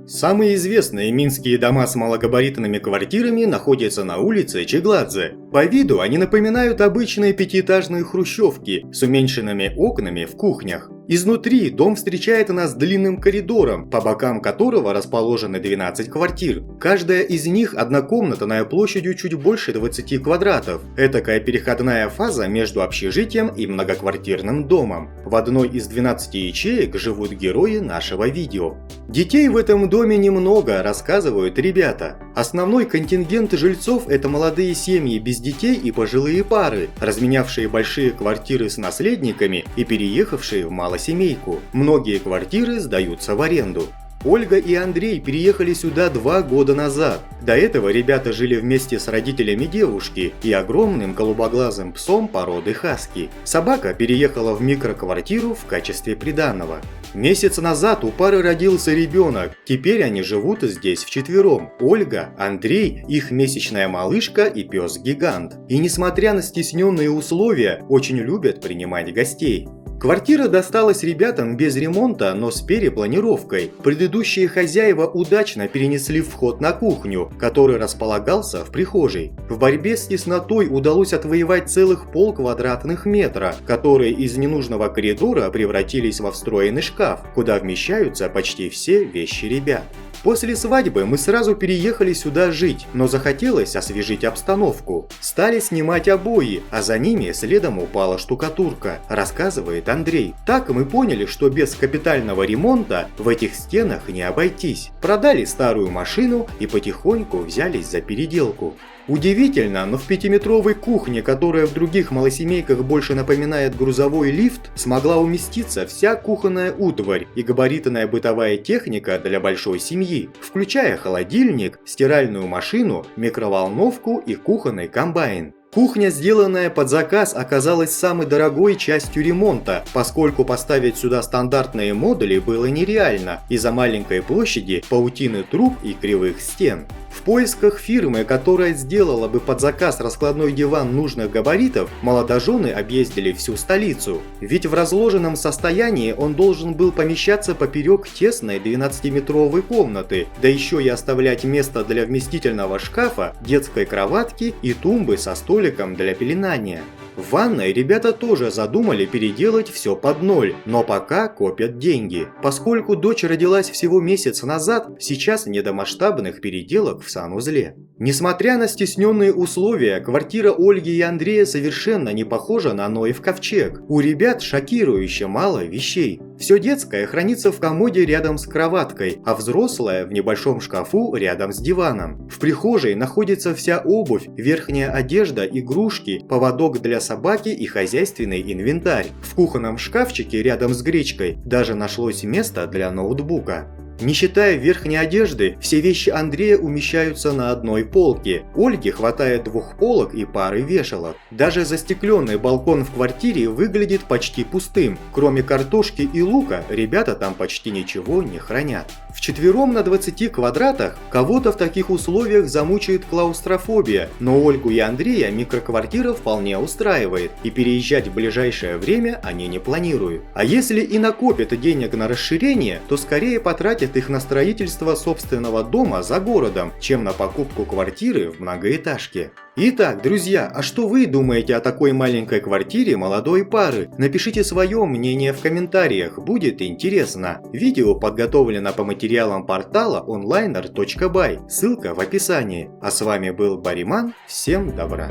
Самые известные минские дома с малогабаритными квартирами находятся на улице Чегладзе. По виду они напоминают обычные пятиэтажные хрущевки с уменьшенными окнами в кухнях. Изнутри дом встречает нас длинным коридором, по бокам которого расположены 12 квартир. Каждая из них однокомнатная площадью чуть больше 20 квадратов. Этакая переходная фаза между общежитием и многоквартирным домом. В одной из 12 ячеек живут герои нашего видео. Детей в этом доме немного, рассказывают ребята. Основной контингент жильцов – это молодые семьи без детей и пожилые пары, разменявшие большие квартиры с наследниками и переехавшие в малосемейку. Многие квартиры сдаются в аренду. Ольга и Андрей переехали сюда 2 года назад. До этого ребята жили вместе с родителями девушки и огромным голубоглазым псом породы хаски. Собака переехала в микроквартиру в качестве приданого. Месяц назад у пары родился ребенок. Теперь они живут здесь вчетвером. Ольга, Андрей, их месячная малышка и пес-гигант. И несмотря на стесненные условия, очень любят принимать гостей. Квартира досталась ребятам без ремонта, но с перепланировкой. Предыдущие хозяева удачно перенесли вход на кухню, который располагался в прихожей. В борьбе с теснотой удалось отвоевать целых полквадратных метра, которые из ненужного коридора превратились во встроенный шкаф, куда вмещаются почти все вещи ребят. После свадьбы мы сразу переехали сюда жить, но захотелось освежить обстановку. Стали снимать обои, а за ними следом упала штукатурка, рассказывает Андрей. Так мы поняли, что без капитального ремонта в этих стенах не обойтись. Продали старую машину и потихоньку взялись за переделку. Удивительно, но в 5-метровой кухне, которая в других малосемейках больше напоминает грузовой лифт, смогла уместиться вся кухонная утварь и габаритная бытовая техника для большой семьи, включая холодильник, стиральную машину, микроволновку и кухонный комбайн. Кухня, сделанная под заказ, оказалась самой дорогой частью ремонта, поскольку поставить сюда стандартные модули было нереально из-за маленькой площади, паутины труб и кривых стен. В поисках фирмы, которая сделала бы под заказ раскладной диван нужных габаритов, молодожены объездили всю столицу. Ведь в разложенном состоянии он должен был помещаться поперек тесной 12-метровой комнаты, да еще и оставлять место для вместительного шкафа, детской кроватки и тумбы со столиком для пеленания. В ванной ребята тоже задумали переделать все под ноль, но пока копят деньги. Поскольку дочь родилась всего месяц назад, сейчас не до масштабных переделок в санузле. Несмотря на стесненные условия, квартира Ольги и Андрея совершенно не похожа на Ноев ковчег. У ребят шокирующе мало вещей. Все детское хранится в комоде рядом с кроваткой, а взрослое в небольшом шкафу рядом с диваном. В прихожей находится вся обувь, верхняя одежда, игрушки, поводок для собаки и хозяйственный инвентарь. В кухонном шкафчике рядом с гречкой даже нашлось место для ноутбука. Не считая верхней одежды, все вещи Андрея умещаются на одной полке. Ольге хватает 2 полок и пары вешалок. Даже застекленный балкон в квартире выглядит почти пустым. Кроме картошки и лука, ребята там почти ничего не хранят. Вчетвером на 20 квадратах кого-то в таких условиях замучает клаустрофобия, но Ольгу и Андрея микроквартира вполне устраивает, и переезжать в ближайшее время они не планируют. А если и накопят денег на расширение, то скорее потратят их на строительство собственного дома за городом, чем на покупку квартиры в многоэтажке. Итак, друзья, а что вы думаете о такой маленькой квартире молодой пары? Напишите свое мнение в комментариях, будет интересно. Видео подготовлено по материалам портала onliner.by, ссылка в описании. А с вами был Бариман, всем добра.